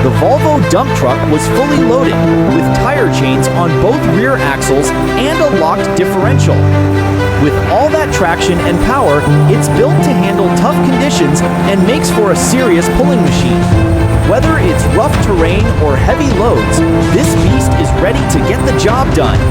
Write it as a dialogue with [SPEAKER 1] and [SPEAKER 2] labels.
[SPEAKER 1] The Volvo dump truck was fully loaded, with tire chains on both rear axles and a locked differential. With all that traction and power, it's built to handle tough conditions and makes for a serious pulling machine. Whether it's rough terrain or heavy loads, this beast is ready to get the job done.